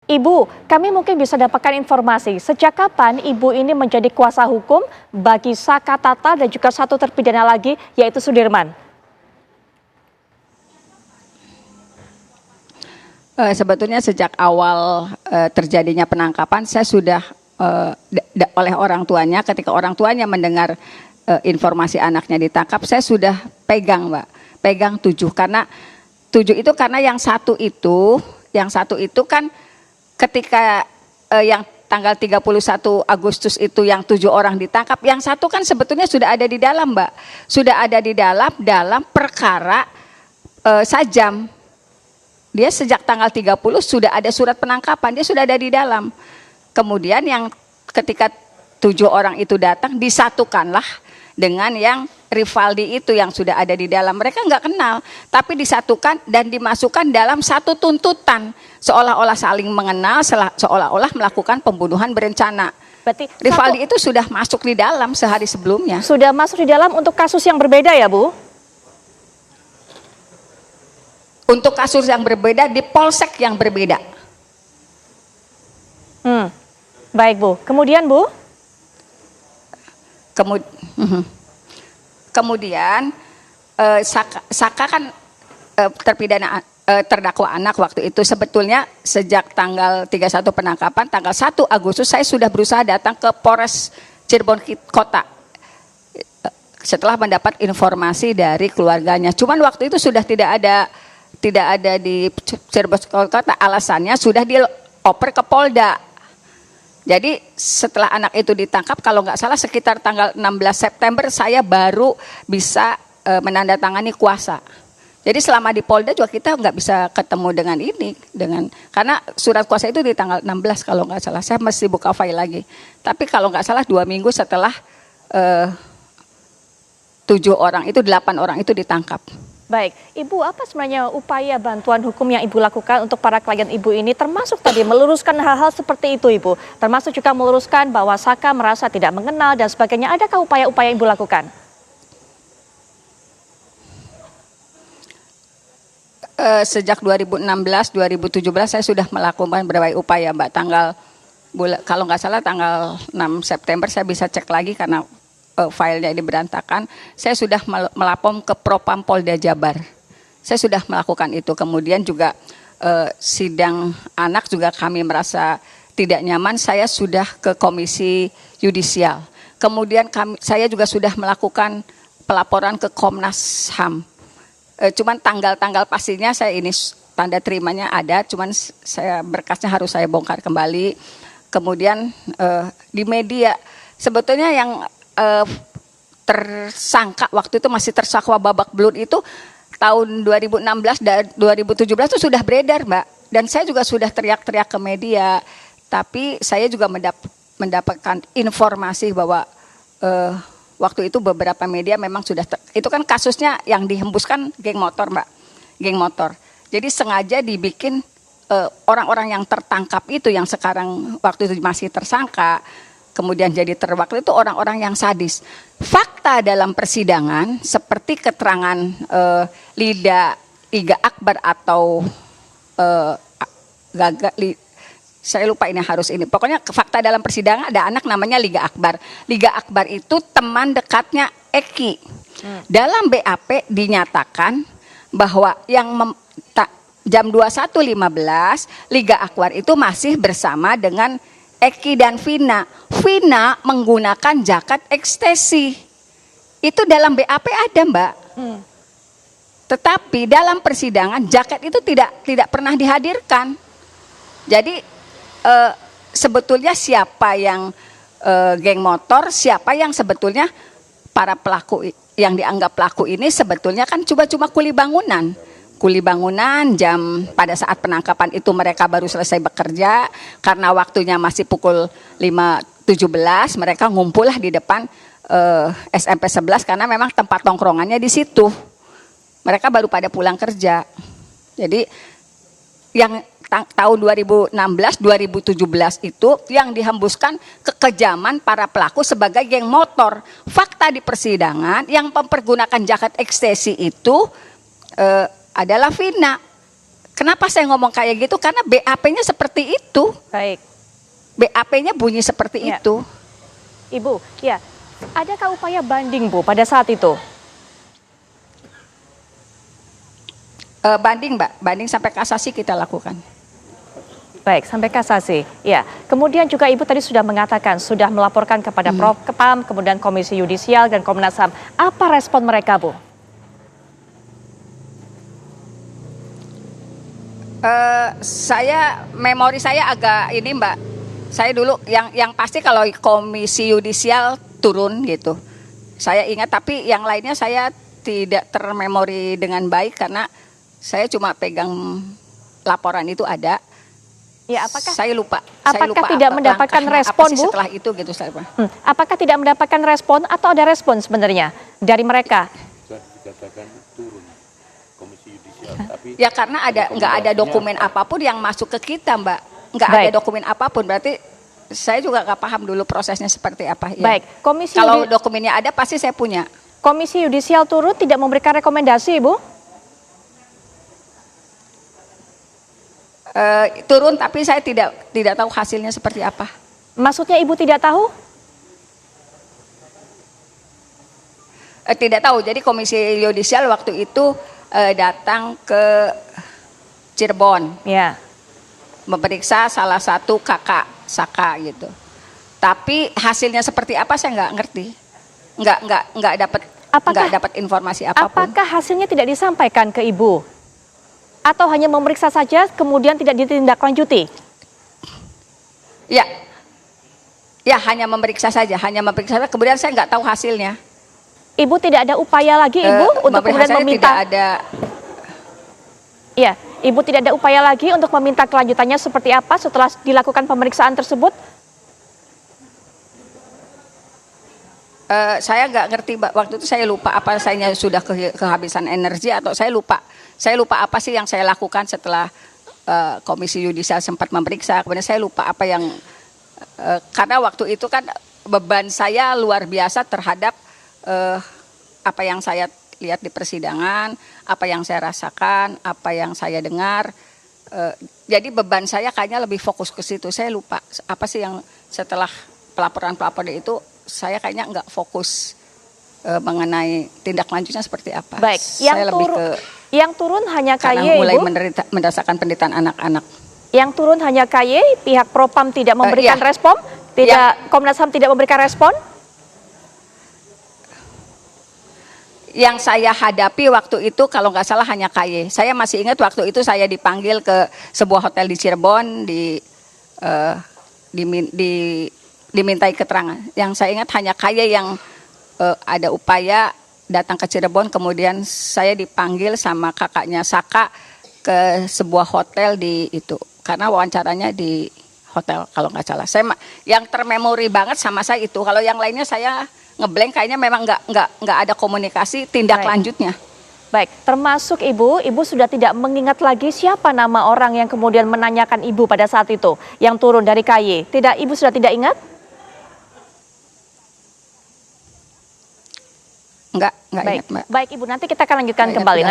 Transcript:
Ibu, kami mungkin bisa dapatkan informasi sejak kapan Ibu ini menjadi kuasa hukum bagi Saka Tata dan juga satu terpidana lagi yaitu Sudirman? Sebetulnya sejak awal terjadinya penangkapan saya sudah oleh orang tuanya, ketika orang tuanya mendengar informasi anaknya ditangkap, saya sudah pegang, Mbak, pegang 7 karena 7 itu karena yang satu itu kan ketika yang tanggal 31 Agustus itu yang 7 orang ditangkap, yang satu kan sebetulnya sudah ada di dalam, Mbak. Sudah ada di dalam perkara Sajam. Dia sejak tanggal 30 sudah ada surat penangkapan, dia sudah ada di dalam. Kemudian yang ketika 7 orang itu datang disatukanlah dengan yang Rivaldi itu yang sudah ada di dalam. Mereka nggak kenal, tapi disatukan dan dimasukkan dalam satu tuntutan. Seolah-olah saling mengenal, seolah-olah melakukan pembunuhan berencana. Berarti Rivaldi itu sudah masuk di dalam sehari sebelumnya. Sudah masuk di dalam untuk kasus yang berbeda ya, Bu? Untuk kasus yang berbeda di polsek yang berbeda. Baik, Bu. Kemudian, Bu? Kemudian Saka kan terpidana terdakwa anak waktu itu sebetulnya sejak tanggal 31 penangkapan, tanggal 1 Agustus saya sudah berusaha datang ke Polres Cirebon Kota setelah mendapat informasi dari keluarganya. Cuman waktu itu sudah tidak ada di Cirebon Kota, alasannya sudah dioper ke Polda. Jadi setelah anak itu ditangkap, kalau nggak salah sekitar tanggal 16 September saya baru bisa menandatangani kuasa. Jadi selama di Polda juga kita nggak bisa ketemu karena surat kuasa itu di tanggal 16 kalau nggak salah. Saya mesti buka file lagi. Tapi kalau nggak salah 2 minggu setelah 8 orang itu ditangkap. Baik, Ibu, apa sebenarnya upaya bantuan hukum yang Ibu lakukan untuk para klien Ibu ini, termasuk tadi meluruskan hal-hal seperti itu, Ibu? Termasuk juga meluruskan bahwa Saka merasa tidak mengenal dan sebagainya. Adakah upaya-upaya yang Ibu lakukan? Sejak 2016-2017 saya sudah melakukan berbagai upaya, Mbak. Kalau nggak salah tanggal 6 September saya bisa cek lagi karena filenya ini berantakan. Saya sudah melapor ke Propam Polda Jabar. Saya sudah melakukan itu. Kemudian juga sidang anak juga kami merasa tidak nyaman. Saya sudah ke Komisi Yudisial. Kemudian saya juga sudah melakukan pelaporan ke Komnas HAM. Cuman tanggal-tanggal pastinya saya ini tanda terimanya ada. Cuman saya berkasnya harus saya bongkar kembali. Kemudian di media sebetulnya yang tersangka waktu itu masih tersangka babak belur itu tahun 2016 dan 2017 itu sudah beredar, Mbak. Dan saya juga sudah teriak-teriak ke media. Tapi saya juga mendapatkan informasi bahwa waktu itu beberapa media memang sudah itu kan kasusnya yang dihembuskan geng motor, Mbak. Geng motor. Jadi sengaja dibikin orang-orang yang tertangkap itu yang sekarang waktu itu masih tersangka kemudian jadi terwakil itu orang-orang yang sadis. Fakta dalam persidangan seperti keterangan Liga Akbar atau saya lupa ini harus ini. Pokoknya fakta dalam persidangan ada anak namanya Liga Akbar. Liga Akbar itu teman dekatnya Eki. Dalam BAP dinyatakan bahwa jam 21.15 Liga Akbar itu masih bersama dengan Eki dan Vina. Vina menggunakan jaket ekstasi. Itu dalam BAP ada, Mbak. Tetapi dalam persidangan jaket itu tidak pernah dihadirkan. Jadi sebetulnya siapa yang geng motor, siapa yang sebetulnya para pelaku yang dianggap pelaku ini sebetulnya kan cuma kuli bangunan. Kuli bangunan pada saat penangkapan itu mereka baru selesai bekerja karena waktunya masih pukul 5.17 mereka ngumpullah di depan SMP 11 karena memang tempat tongkrongannya di situ. Mereka baru pada pulang kerja. Jadi yang tahun 2016-2017 itu yang dihembuskan kekejaman para pelaku sebagai geng motor. Fakta di persidangan yang mempergunakan jaket ekstasi itu adalah Vina. Kenapa saya ngomong kayak gitu? Karena BAP-nya seperti itu. Baik. BAP-nya bunyi seperti Ya. itu. Ibu, ya, adakah upaya banding Bu pada saat itu? Banding Mbak, banding sampai kasasi kita lakukan. Baik, sampai kasasi. Ya, kemudian juga Ibu tadi sudah mengatakan sudah melaporkan kepada Prof Kepam, kemudian Komisi Yudisial dan Komnas HAM. Apa respon mereka, Bu? Memori saya agak ini Mbak. Saya dulu yang pasti kalau Komisi Yudisial turun gitu. Saya ingat, tapi yang lainnya saya tidak termemori dengan baik karena saya cuma pegang laporan itu ada. Ya, apakah Saya lupa. apakah tidak mendapatkan respon, apa sih Bu? setelah itu gitu saya. Apakah tidak mendapatkan respon atau ada respon sebenarnya dari mereka? Sudah dikatakan turun Komisi Yudisial, tapi Ya karena nggak ada dokumen apapun yang masuk ke kita Mbak. Nggak ada Baik. dokumen apapun, berarti saya juga nggak paham dulu prosesnya seperti apa. Ya. Baik, Kalau dokumennya ada pasti saya punya. Komisi Yudisial turun tidak memberikan rekomendasi, Ibu? Turun tapi saya tidak tahu hasilnya seperti apa. Maksudnya Ibu tidak tahu? Tidak tahu. Jadi Komisi Yudisial waktu itu datang ke Cirebon Ya. memeriksa salah satu kakak Saka gitu. Tapi hasilnya seperti apa saya nggak ngerti. Nggak dapat informasi apapun. Apakah hasilnya tidak disampaikan ke Ibu? Atau hanya memeriksa saja kemudian tidak ditindaklanjuti? Ya, hanya memeriksa saja, kemudian saya nggak tahu hasilnya. Ibu tidak ada upaya lagi, Ibu, untuk Memeriksa kemudian saya meminta? tidak ada. Ya, Ibu tidak ada upaya lagi untuk meminta kelanjutannya seperti apa setelah dilakukan pemeriksaan tersebut? Saya nggak ngerti Mbak. Waktu itu saya lupa apa saya sudah kehabisan energi atau saya lupa apa sih yang saya lakukan setelah Komisi Yudisial sempat memeriksa. Kemudian saya lupa apa yang karena waktu itu kan beban saya luar biasa terhadap apa yang saya lihat di persidangan, apa yang saya rasakan, apa yang saya dengar. Jadi beban saya kayaknya lebih fokus ke situ. Saya lupa apa sih yang setelah pelaporan itu saya kayaknya nggak fokus mengenai tindak lanjutnya seperti apa. Baik, yang turun hanya karena KY, mulai Ibu? merasakan penderitaan anak-anak. Yang turun hanya KY, pihak Propam tidak memberikan Iya. respon? Komnas HAM tidak memberikan respon? Yang saya hadapi waktu itu kalau nggak salah hanya KY. Saya masih ingat waktu itu saya dipanggil ke sebuah hotel di Cirebon, dimintai keterangan. Yang saya ingat hanya KY yang ada upaya datang ke Cirebon, kemudian saya dipanggil sama kakaknya Saka ke sebuah hotel di itu. Karena wawancaranya di hotel kalau nggak salah. Yang termemori banget sama saya itu. Kalau yang lainnya saya ngeblank, kayaknya memang nggak ada komunikasi tindak lanjutnya. Baik, termasuk Ibu sudah tidak mengingat lagi siapa nama orang yang kemudian menanyakan Ibu pada saat itu yang turun dari KY. Ibu sudah tidak ingat? Nggak Baik, ingat Mbak. baik Ibu, nanti kita akan lanjutkan Nggak ingat kembali. segala